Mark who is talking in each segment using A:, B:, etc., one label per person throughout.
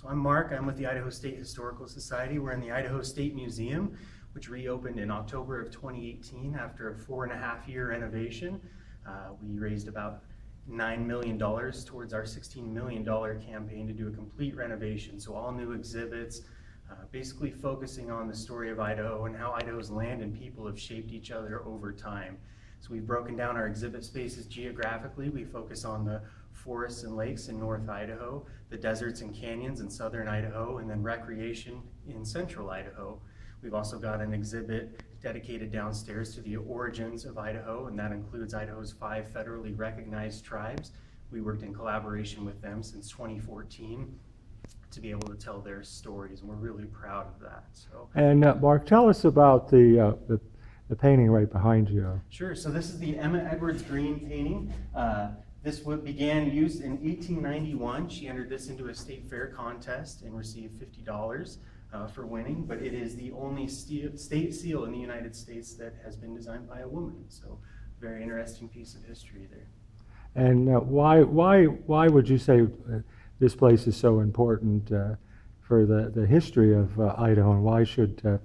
A: So I'm Mark. I'm with the Idaho State Historical Society. We're in the Idaho State Museum, which reopened in October of 2018 after a 4.5-year renovation. We raised about $9 million towards our $16 million campaign to do a complete renovation. So all new exhibits, basically focusing on the story of Idaho and how Idaho's land and people have shaped each other over time. So we've broken down our exhibit spaces geographically. We focus on the forests and lakes in North Idaho, the deserts and canyons in southern Idaho, and then recreation in central Idaho. We've also got an exhibit dedicated downstairs to the origins of Idaho, and that includes Idaho's 5 federally recognized tribes. We worked in collaboration with them since 2014 to be able to tell their stories, and we're really proud of that. So,
B: and Mark, tell us about the painting right behind you.
A: Sure. So this is the Emma Edwards Green painting. This began used in 1891. She entered this into a state fair contest and received $50 for winning, but it is the only state seal in the United States that has been designed by a woman. So very interesting piece of history there.
B: And why would you say this place is so important for the history of Idaho, and why should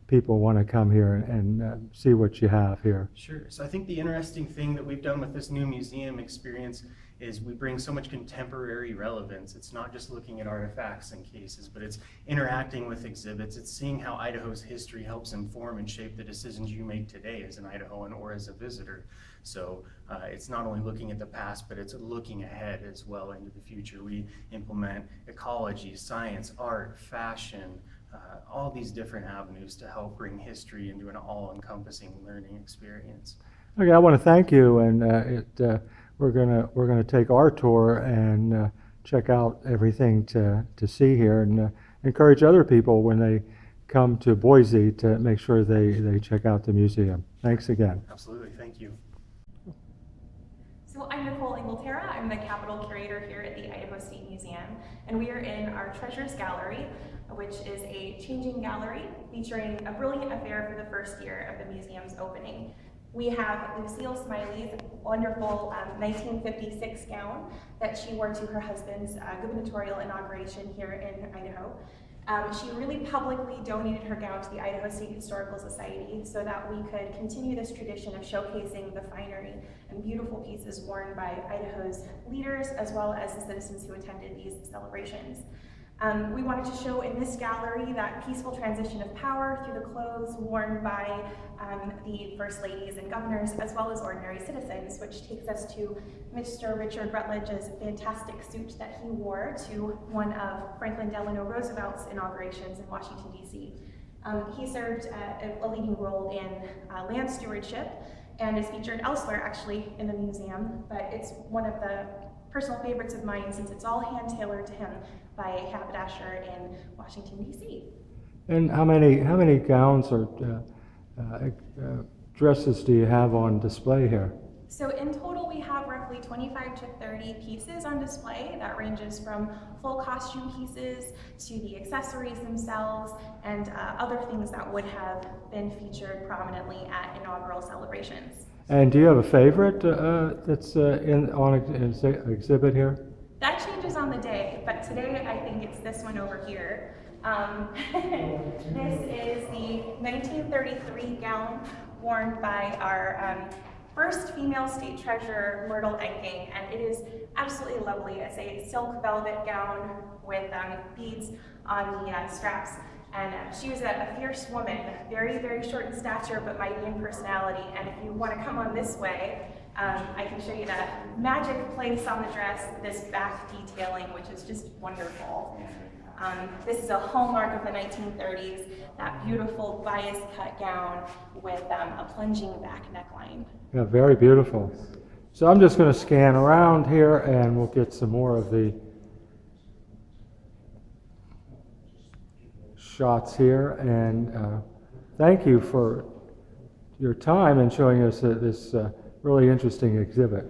B: people want to come here and see what you have here?
A: Sure. So I think the interesting thing that we've done with this new museum experience is we bring so much contemporary relevance. It's not just looking at artifacts and cases, but it's interacting with exhibits. It's seeing how Idaho's history helps inform and shape the decisions you make today as an Idahoan or as a visitor. So it's not only looking at the past, but it's looking ahead as well into the future. We implement ecology, science, art, fashion, all these different avenues to help bring history into an all-encompassing learning experience.
B: Okay, I want to thank you, and we're gonna take our tour and check out everything to see here, and encourage other people when they come to Boise to make sure they check out the museum. Thanks again.
A: Absolutely, thank you.
C: So I'm Nicole Ingleterra. I'm the Capitol Curator here at the Idaho State Museum, and we are in our Treasures Gallery, which is a changing gallery featuring a brilliant affair for the first year of the museum's opening. We have Lucille Smiley's wonderful 1956 gown that she wore to her husband's gubernatorial inauguration here in Idaho. She really publicly donated her gown to the Idaho State Historical Society so that we could continue this tradition of showcasing the finery and beautiful pieces worn by Idaho's leaders as well as the citizens who attended these celebrations. We wanted to show in this gallery that peaceful transition of power through the clothes worn by the First Ladies and governors, as well as ordinary citizens, which takes us to Mr. Richard Rutledge's fantastic suit that he wore to one of Franklin Delano Roosevelt's inaugurations in Washington, D.C. He served a leading role in land stewardship and is featured elsewhere actually in the museum, but it's one of the personal favorites of mine since it's all hand-tailored to him by a haberdasher in Washington, D.C.
B: And how many gowns or dresses do you have on display here?
C: So in total, we have roughly 25 to 30 pieces on display. That ranges from full costume pieces to the accessories themselves and other things that would have been featured prominently at inaugural celebrations.
B: And do you have a favorite that's on exhibit here?
C: That changes on the day, but today I think it's this one over here. This is the 1933 gown worn by our first female state treasurer, Myrtle Enking, and it is absolutely lovely. It's a silk velvet gown with beads on the straps. And she was a fierce woman, very, very short in stature, but mighty in personality. And if you want to come on this way, I can show you that magic place on the dress, this back detailing, which is just wonderful. This is a hallmark of the 1930s, that beautiful bias cut gown with a plunging back neckline.
B: Yeah, very beautiful. So I'm just going to scan around here and we'll get some more of the shots here, and thank you for your time and showing us this really interesting exhibit.